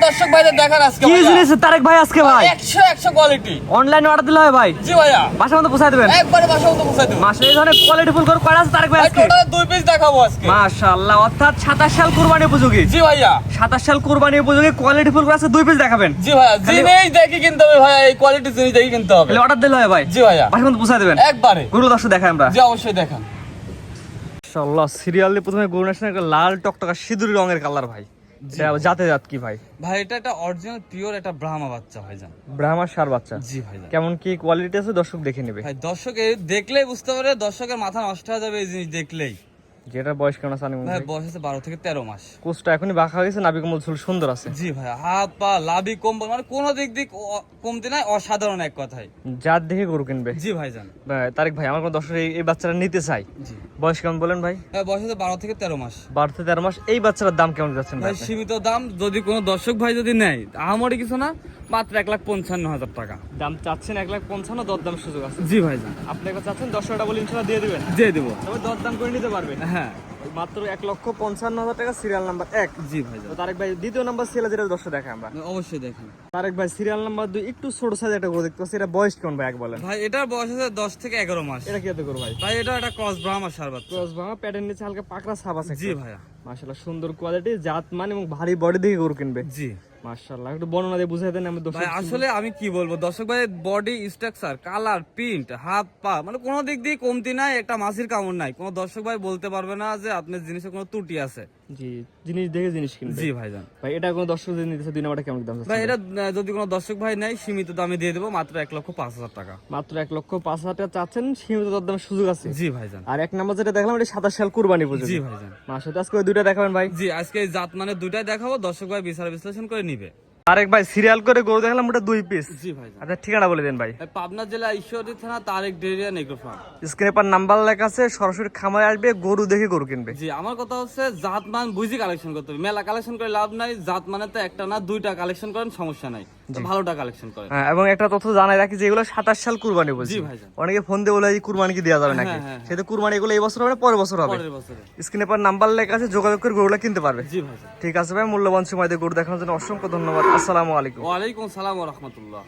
দর্শক ভাইদের দেখার আজকে কি জিনিস তারেক ভাই আজকে ভাই 100 কোয়ালিটি অনলাইনে অর্ডার দিলে হয় ভাই? জি ভাইয়া, বাসার মধ্যে পৌঁছায় দেবেন একবারে বাসার মতো পৌঁছাই দেব। মাশাআল্লাহ, এই ধরনের কোয়ালিটি ফুল করে কয়টা আছে তারেক ভাই আজকে? টোটাল 2 পিস দেখাবো আজকে। মাশাআল্লাহ, অর্থাৎ 27 সাল কুরবানি উপযোগী। জি ভাইয়া, 27 সাল কুরবানি উপযোগী কোয়ালিটি ফুল করে আছে 2 পিস দেখাবেন। জি ভাইয়া, জিনিস দেখি কিনতে হবে ভাইয়া, এই কোয়ালিটি জিনিস দেখি কিনতে হবে। তাহলে অর্ডার দিলে হয় ভাই? জি ভাইয়া, বাসার মধ্যে পৌঁছায় দেবেন একবারে। গরু দর্শক দেখাই আমরা। জি অবশ্যই দেখান। মাশাআল্লাহ, সিরিয়াল দিয়ে প্রথমে গরু নাচেন একটা লাল টকটকা সিঁদুরি রঙের কালার ভাই। জাতে জাত কি ভাই? ভাই এটা একটা অরিজিনাল পিওর একটা ব্রাহ্মা বাচ্চা ভাইজান। ব্রাহ্মা সার বাচ্চা। জি ভাইজান। কেমন কি কোয়ালিটি আছে দর্শক দেখে নেবে ভাই দর্শক দেখলেই বুঝতে পারে, দর্শকের মাথা নষ্ট হয়ে যাবে এই জিনিস দেখলেই। যেটা বয়স কেমন আছে? ভাই বয়স আছে 12 থেকে 13 মাস। কোচটা এখনই বাঁকা হয়ে গেছে, নাভি কম্বল ঝুল সুন্দর আছে। জি ভাই, হাত পা লাভি কম্বল মানে কোনো দিক কমতি নাই, অসাধারণ এক কথায়। জাত দেখে গরু কিনবে। জি ভাইজান। ভাই, তারেক ভাই, আমার কোনো দর্শক এই বাচ্চাটা নিতে চাই, জি বয়স কেমন বলেন ভাই? ভাই বয়স আছে 12 থেকে 13 মাস। 12 থেকে 13 মাস। এই বাচ্চাটার দাম কেমন যাচ্ছেন ভাই ভাই? সীমিত দাম, যদি কোনো দর্শক ভাই যদি নেয় আমারই কিছু না, মাত্র 1,55,000 টাকা দাম চাচ্ছেন 1,55,000, দরদাম সুযোগ আছে। জি ভাইজান। আপনি একবার চাচ্ছেন 10 বলে ইনশাআল্লাহ দিয়ে দিবেন। দিয়ে দেবো। তবে দরদাম করে নিতে পারবে। হ্যাঁ মাত্র 1,55,000 টাকা, সিরিয়াল নাম্বার 1। জি ভাইজান। তো তারেক ভাই, দ্বিতীয় নাম্বার সিরিয়াল যেটা দর্শক দেখাই আমরা। অবশ্যই দেখেন। তারেক ভাই, সিরিয়াল নাম্বার 2 একটু ছোট সাইজ একটা গরু দেখতে পাচ্ছি, এটা বয়স কেমন ভাই এক বলেন? ভাই এটার বয়স আছে 10 থেকে 11 মাস। এটা কি এত গরু ভাই? ভাই এটা একটা ক্রস ব্রাহ্মা সারবাত। ক্রস ভাঙা, প্যাডের নিচে হালকা পাকড়া ছাপ আছে। জি ভাইয়া। মাশাআল্লাহ, সুন্দর কোয়ালিটি, জাত মান এবং ভারী বডি দেখে গরু কিনবে। জি মাশাআল্লাহ, একটু বর্ণনা দিয়ে বুঝাই দেন আমি দর্শক। ভাই আসলে আমি কি বলবো, দর্শক ভাই বডি স্ট্রাকচার, কালার, প্রিন্ট, হাত পা মানে কোনো দিক দিয়ে কমতি নাই, একটা মাছির কামড় নাই। কোনো দর্শক ভাই বলতে পারবে না যে আপনার জিনিসে কোনো ত্রুটি আছে। জি, জিনিস দেখে জিনিস কিনবে। জি ভাইজান। ভাই এটা কোনো দর্শক যদি নিতে চায় 2 নাম্বারটা কেমন দাম যাচ্ছে? ভাই এটা যদি কোনো দর্শক ভাই নেয় সীমিত দামে দিয়ে দেবো, মাত্র 1,05,000 টাকা। মাত্র 1,05,000 টাকা চাচ্ছেন, সীমিত দরদামের সুযোগ আছে। জি ভাইজান। আর এক নাম্বার যেটা দেখলাম, এটা 27 সাল কুরবানি উপযোগী। জি ভাইজান। মাশাআল্লাহ, আজকে ওই দুইটা দেখাবেন ভাই। জি আজকে এই জাত মানে দুইটাই দেখাবো, দর্শক ভাই বিচার বিশ্লেষণ করে নিবে। আরেক ভাই, সিরিয়াল করে গরু দেখলাম, ওটা 2 পিস। জি ভাইজান। আচ্ছা, ঠিকানা বলে দেন ভাই। পাবনা জেলা ঈশ্বরদী থানা তারেক ডেরিয়া এগ্রো ফার্ম। স্ক্রিনে পর নাম্বার লেখা আছে, সরাসরি খামারে আসবে, গরু দেখে গরু কিনবে। জি আমার কথা হচ্ছে জাত মান বুঝি কালেকশন করতে হবে, মেলা কালেকশন করে লাভ নাই। জাত মানে তো একটা না, দুইটা কালেকশন করেন সমস্যা নাই, তো ভালোটা কালেকশন করেন। হ্যাঁ, এবং একটা তথ্য জানাই রাখি, যেগুলো 27 সাল কুরবানি বলছি। জি ভাইজান। অনেকে ফোন দিয়ে বলে এই কুরবানি কি দেওয়া যাবে নাকি? হ্যাঁ, হ্যাঁ, সেটা কুরবানি এগুলো এই বছর হবে না, পরের বছর হবে। পরের বছরে। স্ক্রিনে পর নাম্বার লেখা আছে, যোগাযোগ করে গরুগুলো কিনতে পারবে। জি ভাইজান। ঠিক আছে ভাই, মূল্যবান সময় দিয়ে গরু দেখানোর জন্য অসংখ্য ধন্যবাদ। আসসালামু আলাইকুম। ওয়ালাইকুম সালাম ওয়া রাহমাতুল্লাহ।